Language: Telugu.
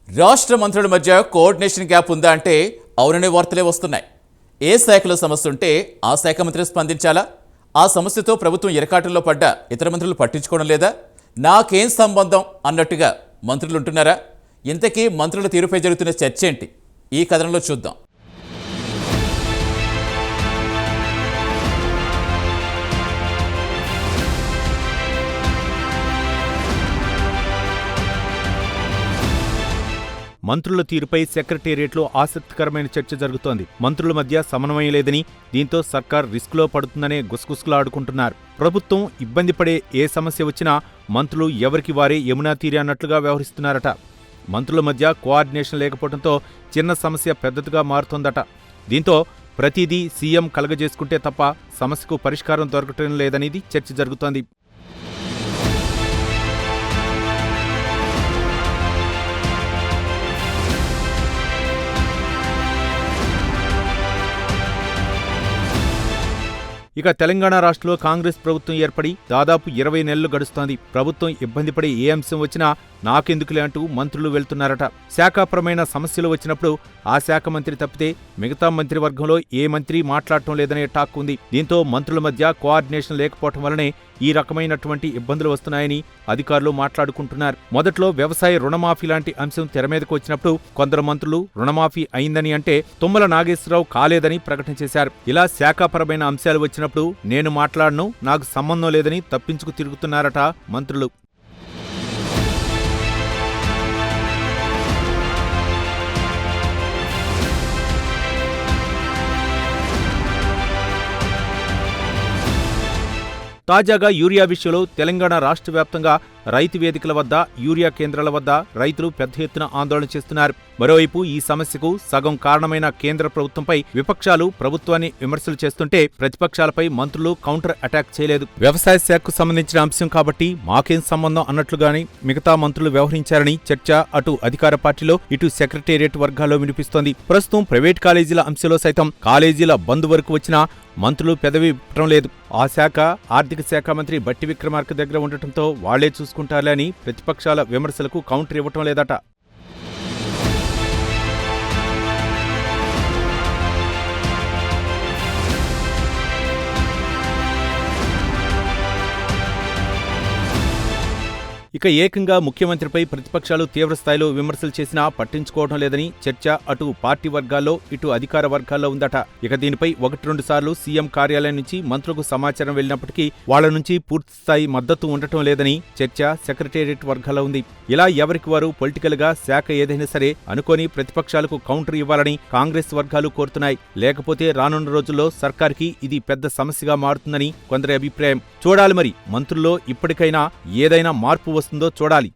రాష్ట్ర మంత్రుల మధ్య కోఆర్డినేషన్ గ్యాప్ ఉందా అంటే అవుననే వార్తలే వస్తున్నాయి. ఏ శాఖలో సమస్య ఉంటే ఆ శాఖ మంత్రి స్పందించాలా? ఆ సమస్యతో ప్రభుత్వం ఇరకాటంలో పడ్డ ఇతర మంత్రులు పట్టించుకోవడం లేదా? నాకేం సంబంధం అన్నట్టుగా మంత్రులు ఉంటున్నారా? ఇంతకీ మంత్రుల తీరుపై జరుగుతున్న చర్చ ఏంటి? ఈ కథనంలో చూద్దాం. మంత్రుల తీరుపై సెక్రటేరియట్లో ఆసక్తికరమైన చర్చ జరుగుతోంది. మంత్రుల మధ్య సమన్వయం లేదని, దీంతో సర్కార్ రిస్క్లో పడుతుందనే గుసగుసలాడుకుంటున్నారు. ప్రభుత్వం ఇబ్బంది పడే ఏ సమస్య వచ్చినా మంత్రులు ఎవరికి వారే యమునా తీరే అన్నట్లుగా వ్యవహరిస్తున్నారట. మంత్రుల మధ్య కోఆర్డినేషన్ లేకపోవడంతో చిన్న సమస్య పెద్దదిగా మారుతోందట. దీంతో ప్రతిదీ సీఎం కలగజేసుకుంటే తప్ప సమస్యకు పరిష్కారం దొరకటం లేదనేది చర్చ జరుగుతోంది. ఇక తెలంగాణ రాష్ట్రంలో కాంగ్రెస్ ప్రభుత్వం ఏర్పడి దాదాపు 20 నెలలు గడుస్తోంది. ప్రభుత్వం ఇబ్బంది పడే ఏ అంశం వచ్చినా నాకెందుకులే అంటూ మంత్రులు వెళ్తున్నారట. శాఖాపరమైన సమస్యలు వచ్చినప్పుడు ఆ శాఖ మంత్రి తప్పితే మిగతా మంత్రివర్గంలో ఏ మంత్రి మాట్లాడటం లేదనే టాక్ ఉంది. దీంతో మంత్రుల మధ్య కోఆర్డినేషన్ లేకపోవటం వల్లనే ఈ రకమైనటువంటి ఇబ్బందులు వస్తున్నాయని అధికారులు మాట్లాడుకుంటున్నారు. మొదట్లో వ్యవసాయ రుణమాఫీ లాంటి అంశం తెరమీదకు వచ్చినప్పుడు కొందరు మంత్రులు రుణమాఫీ అయిందని అంటే తుమ్మల నాగేశ్వరరావు కాలేదని ప్రకటన చేశారు. ఇలా శాఖాపరమైన అంశాలు వచ్చినప్పుడు నేను మాట్లాడను, నాకు సంబంధం లేదని తప్పించుకు తిరుగుతున్నారట మంత్రులు. తాజాగా యూరియా విషయంలో తెలంగాణ రాష్ట్ర వ్యాప్తంగా రైతు వేదికల వద్ద, యూరియా కేంద్రాల వద్ద రైతులు పెద్ద ఎత్తున ఆందోళన చేస్తున్నారు. మరోవైపు ఈ సమస్యకు సగం కారణమైన కేంద్ర ప్రభుత్వంపై విపక్షాలు ప్రభుత్వాన్ని విమర్శలు చేస్తుంటే ప్రతిపక్షాలపై మంత్రులు కౌంటర్ అటాక్ చేయలేదు. వ్యవసాయ శాఖకు సంబంధించిన అంశం కాబట్టి మాకేం సంబంధం అన్నట్లుగానే మిగతా మంత్రులు వ్యవహరించారని చర్చ అటు అధికార పార్టీలో, ఇటు సెక్రటేరియట్ వర్గాల్లో వినిపిస్తోంది. ప్రస్తుతం ప్రైవేట్ కాలేజీల అంశంలో సైతం కాలేజీల బంద్ వరకు వచ్చినా మంత్రులు పెదవి విప్పటం లేదు. ఆ శాఖ ఆర్థిక శాఖ మంత్రి బట్టి విక్రమార్క దగ్గర ఉండటంతో వాళ్లే చూసుకుంటారులే అని ప్రతిపక్షాల విమర్శలకు కౌంటర్ ఇవ్వటం లేదట. ఇక ఏకంగా ముఖ్యమంత్రిపై ప్రతిపక్షాలు తీవ్రస్థాయిలో విమర్శలు చేసినా పట్టించుకోవడం లేదని చర్చ అటు పార్టీ వర్గాల్లో, ఇటు అధికార వర్గాల్లో ఉందట. ఇక దీనిపై 1-2 సార్లు సీఎం కార్యాలయం నుంచి మంత్రులకు సమాచారం వెళ్లినప్పటికీ వాళ్ల నుంచి పూర్తిస్థాయి మద్దతు ఉండటం లేదని చర్చ సెక్రటేరియట్ వర్గాల్లో ఉంది. ఇలా ఎవరికి వారు పొలిటికల్ గా శాఖ ఏదైనా సరే అనుకోని ప్రతిపక్షాలకు కౌంటర్ ఇవ్వాలని కాంగ్రెస్ వర్గాలు కోరుతున్నాయి. లేకపోతే రానున్న రోజుల్లో సర్కార్కి ఇది పెద్ద సమస్యగా మారుతుందని కొందరి అభిప్రాయం. చూడాలి మరి మంత్రుల్లో ఇప్పటికైనా ఏదైనా మార్పు వస్తుందో చూడాలి.